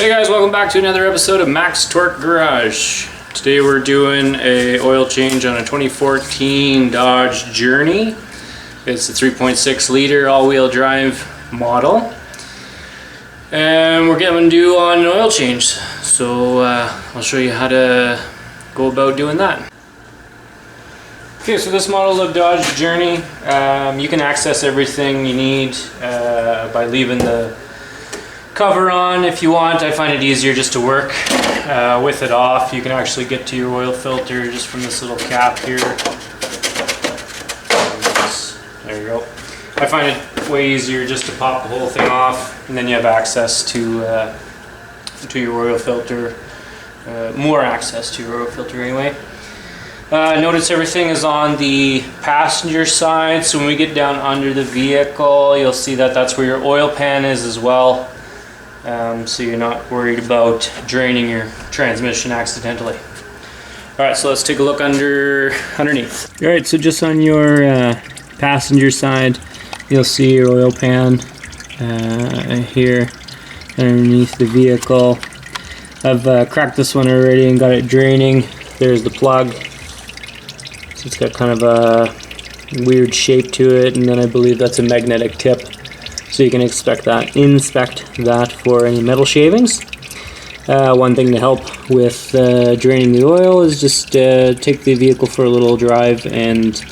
Hey guys, welcome back to another episode of Max Torque Garage. Today we're doing a oil change on a 2014 Dodge Journey. It's a 3.6 liter all-wheel drive model. And we're getting due on an oil change. So I'll show you how to go about doing that. Okay, so this model of Dodge Journey, you can access everything you need by leaving the cover on if you want. I find it easier just to work with it off. You can actually get to your oil filter just from this little cap here. There you go. I find it way easier just to pop the whole thing off, and then you have access to your oil filter, more access to your oil filter anyway. Notice everything is on the passenger side, so when we get down under the vehicle, you'll see that that's where your oil pan is as well. So you're not worried about draining your transmission accidentally. Alright, so let's take a look underneath. Alright, so just on your passenger side, you'll see your oil pan here underneath the vehicle. I've cracked this one already and got it draining. There's the plug. So it's got kind of a weird shape to it, and then I believe that's a magnetic tip. So you can inspect that for any metal shavings. One thing to help with draining the oil is just take the vehicle for a little drive and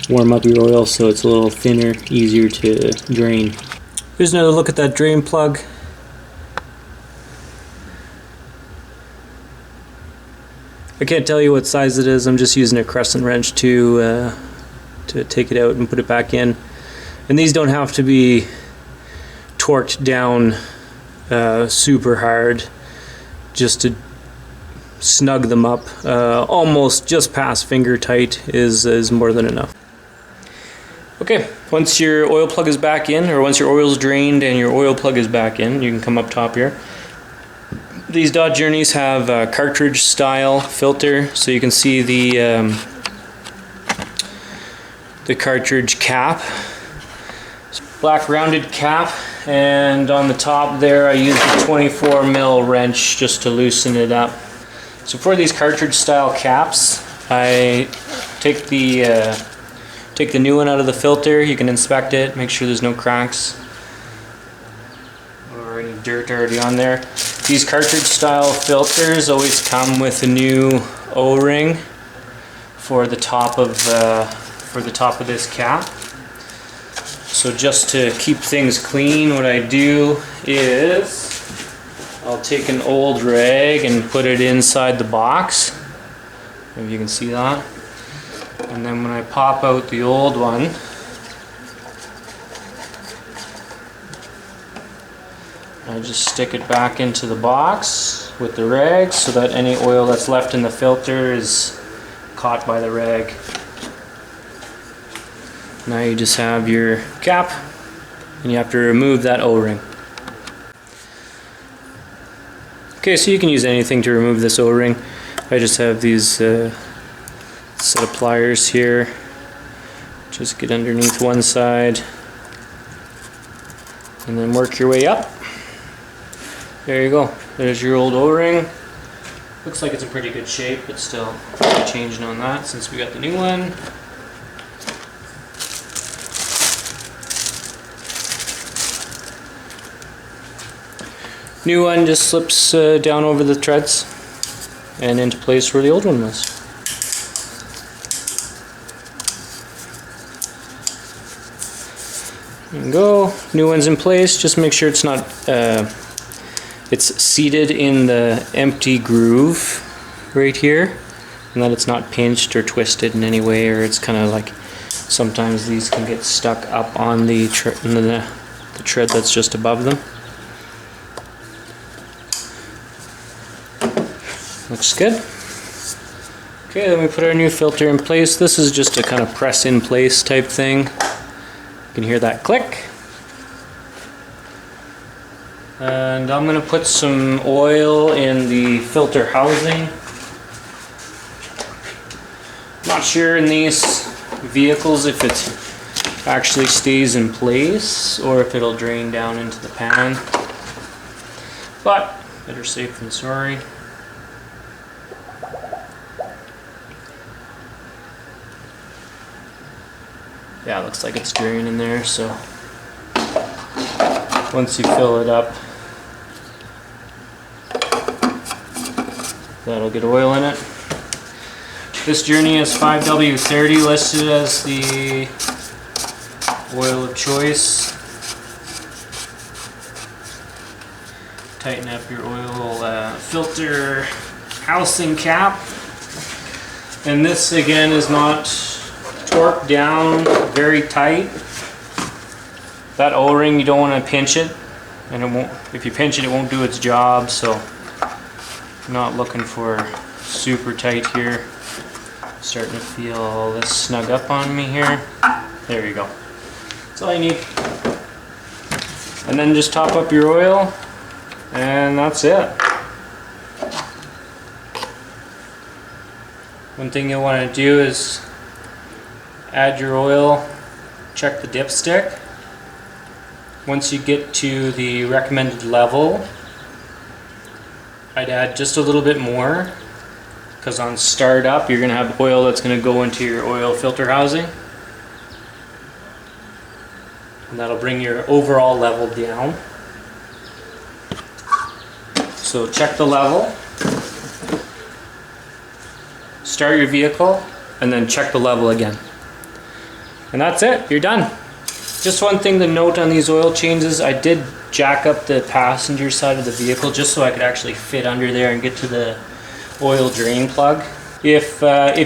warm up your oil so it's a little thinner, easier to drain. Here's another look at that drain plug. I can't tell you what size it is. I'm just using a crescent wrench to take it out and put it back in. And these don't have to be torqued down super hard, just to snug them up. Almost just past finger tight is more than enough. Okay, once your oil plug is back in, or once your oil's drained and your oil plug is back in, you can come up top here. These Dodge Journeys have a cartridge style filter, so you can see the cartridge cap. Black rounded cap, and on the top there I used a 24 mil wrench just to loosen it up. So for these cartridge style caps, I take the new one out of the filter. You can inspect it, make sure there's no cracks or any dirt already on there. These cartridge style filters always come with a new O-ring for the top of this cap. So just to keep things clean, what I do is I'll take an old rag and put it inside the box, if you can see that. And then when I pop out the old one, I just stick it back into the box with the rag so that any oil that's left in the filter is caught by the rag. Now you just have your cap, and you have to remove that O-ring. Okay, so you can use anything to remove this O-ring. I just have these set of pliers here. Just get underneath one side and then work your way up. There you go. There's your old O-ring. Looks like it's in pretty good shape, but still changing on that since we got the new one. New one just slips down over the treads and into place where the old one was. There you go. New one's in place. Just make sure it's not it's seated in the empty groove right here, and that it's not pinched or twisted in any way, or it's kind of like sometimes these can get stuck up on the tread that's just above them. Looks good. Okay, then we put our new filter in place. This is just a kind of press in place type thing. You can hear that click. And I'm going to put some oil in the filter housing. Not sure in these vehicles if it actually stays in place or if it'll drain down into the pan. But Better safe than sorry. Yeah, it looks like it's draining there, so once you fill it up, that'll get oil in it. This journey is 5W30 listed as the oil of choice. Tighten up your oil filter housing cap. And this again is not torqued down very tight. That O-ring, you don't want to pinch it, and it won't. If you pinch it, it won't do its job. So I'm not looking for super tight here. Starting to feel this snug up on me here. There you go. That's all you need. And then just top up your oil, and that's it. One thing you'll want to do is add your oil, check the dipstick. Once you get to the recommended level, I'd add just a little bit more, because on startup you're going to have oil that's going to go into your oil filter housing, and that'll bring your overall level down. So check the level, start your vehicle, and then check the level again. And that's it, you're done. Just one thing to note on these oil changes, I did jack up the passenger side of the vehicle just so I could actually fit under there and get to the oil drain plug. If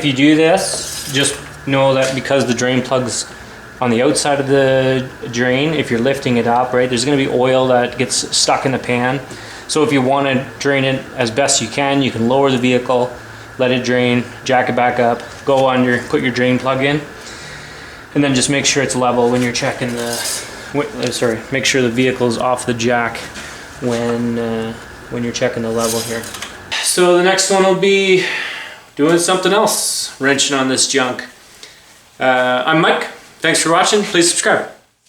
you do this, just know that because the drain plug's on the outside of the drain, if you're lifting it up, right, there's going to be oil that gets stuck in the pan. So if you want to drain it as best you can lower the vehicle, let it drain, jack it back up, go under, put your drain plug in, and then just make sure it's level when you're checking the, make sure the vehicle's off the jack when you're checking the level here. So the next one will be doing something else, wrenching on this junk. I'm Mike. Thanks for watching. Please subscribe.